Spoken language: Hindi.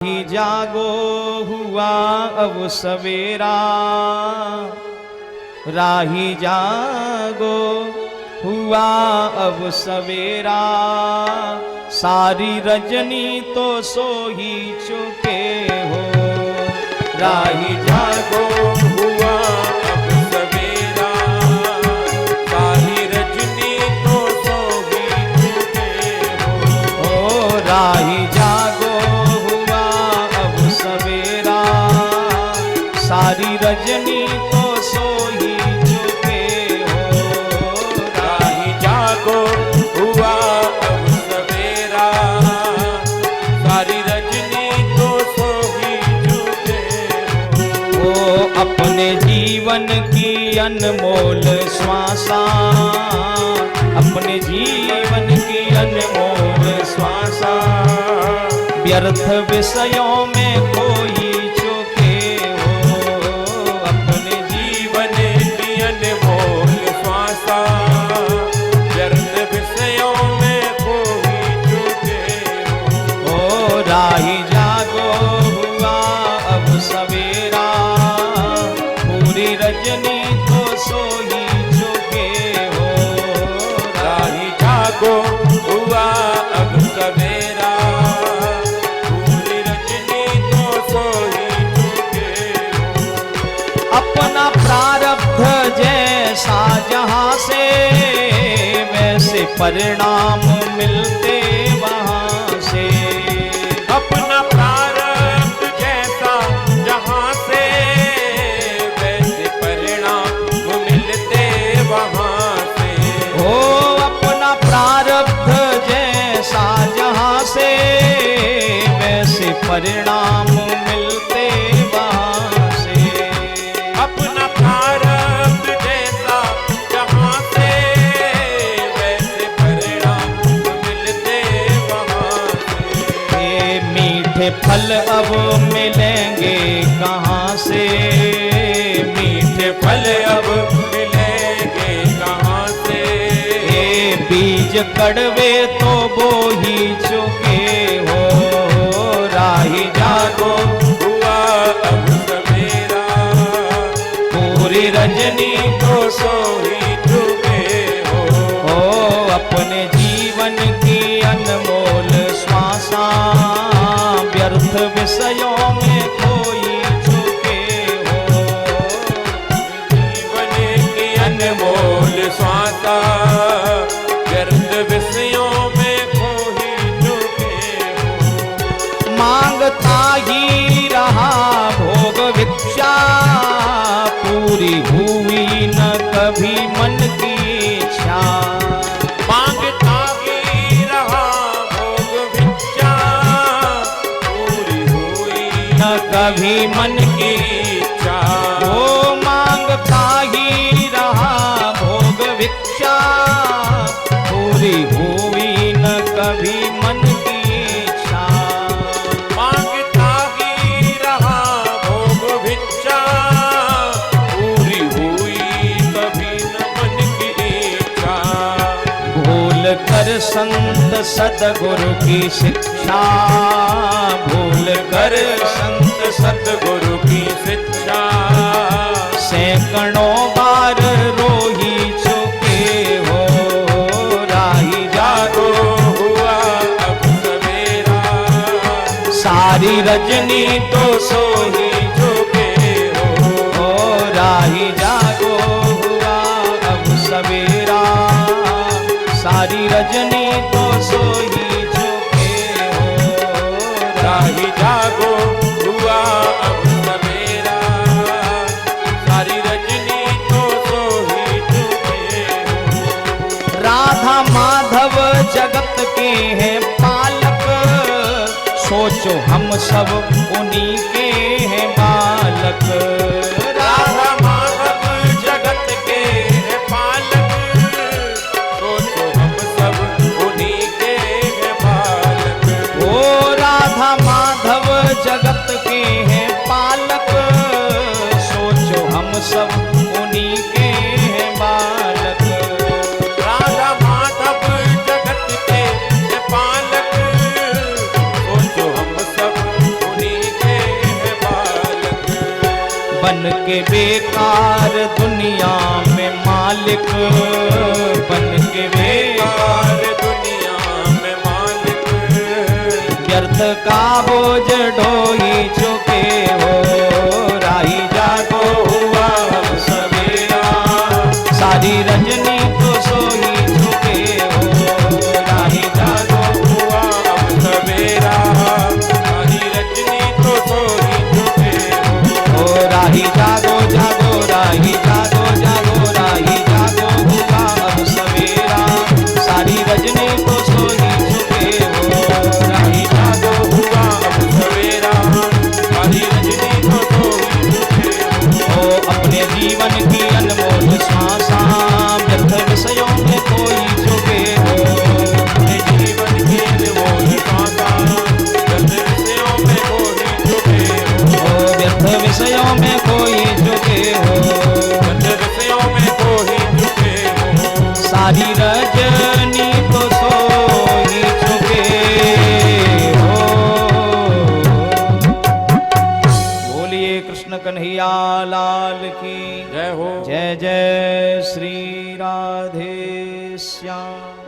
ही जागो हुआ अब सवेरा, राही जागो हुआ अब सवेरा, सारी रजनी तो सो ही चुके हो। राही जागो हुआ अब सवेरा, सारी रजनी तो सो ही चुके हो। ओ राही जागो हुआ अब सवेरा, सारी रजनी तो सो ही चुके हो। राही जागो हुआ अब सवेरा, सारी रजनी तो सो ही चुके हो। ओ अपने जीवन की अनमोल श्वासा, अपने जीवन की अनमोल श्वासा, व्यर्थ विषयों में खोई चुके हो। अपने जीवन की अनमोल श्वासा, व्यर्थ विषयों में खोई चुके हो। ओ राही जागो हुआ अब सवेरा, पूरी रजनी तो सो ही चुके हो। राही जागो हुआ अब सवेरा, पूरी रजनी तो सो ही चुके हो। अपना प्रारब्ध जैसा जहाँ से, वैसे परिणाम मिलते वहाँ से। अपना प्रारब्ध जैसा जहाँ से, वैसे परिणाम मिलते वहाँ से। ओ अपना प्रारब्ध जैसा जहाँ से, वैसे परिणाम मिलते वहाँ से। अपना प्रारब्ध जैसा जहाँ से, वैसे परिणाम मिलते वहाँ से। ये मीठे फल अब मिलेंगे कहाँ से, मीठे फल अब मिलेंगे कहाँ से। ये बीज कड़वे तो बो ही चुके हो। राही जागो हुआ अब सवेरा, पूरी रजनी तो सो ही चुके हो। ओ अपने जीवन की अनमोल श्वासा, व्यर्थ विषयों में खोई चुके हो। जीवन की अनमोल श्वासा, व्यर्थ विषयों में खोई चुके हो। मांगता ही रहा भोग भिक्षा, पूरी हुई न कभी मन की इच्छा। मांगता ही रहा भोग भिक्षा, पूरी हुई न कभी मन की इच्छा। ओ मांगता ही रहा भोग भिक्षा, पूरी हुई न कभी मन की इच्छा। मांगता ही रहा भोग भिक्षा, पूरी हुई कभी न मन की इच्छा। भूल कर संत सतगुरु की शिक्षा, भूल कर संत सतगुरु की शिक्षा, सैकड़ों बार रो ही चुके हो। राही जागो हुआ अब सवेरा, सारी रजनी तो सो ही चुके हो। ओ राही जागो हुआ अब सवेरा, सारी रजनी तो सो ही चुके हो। राही जागो हुआ अब सवेरा, सारी रजनी तो सो ही चुके हो। राधा माधव जगत के हैं पालक, सोचो हम सब उन्हीं के हैं बालक। राधा माधव जगत के हैं पालक, सोचो हम सब उन्हीं के हैं बालक। ओ राधा माधव जगत के हैं पालक, सोचो हम सब उन्हीं के हैं बालक। राधा माधव जगत के हैं पालक, सोचो हम सब बन के बेकार दुनिया में मालिक, बन के बेकार दुनिया में मालिक, व्यर्थ का बोझ ढोई चुके हो, राही जागो हुआ अब सवेरा, सारी रजनी तो सोई चुके हो, राही जागो हुआ अब सवेरा, सारी रजनी तो सोई चुके हो। ओ राही जागो जागो, राही जागो जागो, राही जागो हुआ अब सवेरा, सारी रजनी तो सोई चुके हो, राही जागो हुआ अब सवेरा, सारी रजनी तो सोई चुके हो। ओ अपने जीवन की अनमोल सांसा व्यर्थ विषयों में कोई चुके हो, अपने जीवन के अनमोल सांसा व्यर्थ विषयों में कोई चुके हो। ओ व्यर्थ विषयों में कोई चुके हो, व्यर्थ विषयों में कोई चुके हो। सारी रजनी तो सोई चुके हो। बोलिए कृष्ण कन्हैया लाल की जय हो। जय जय श्री राधे श्याम।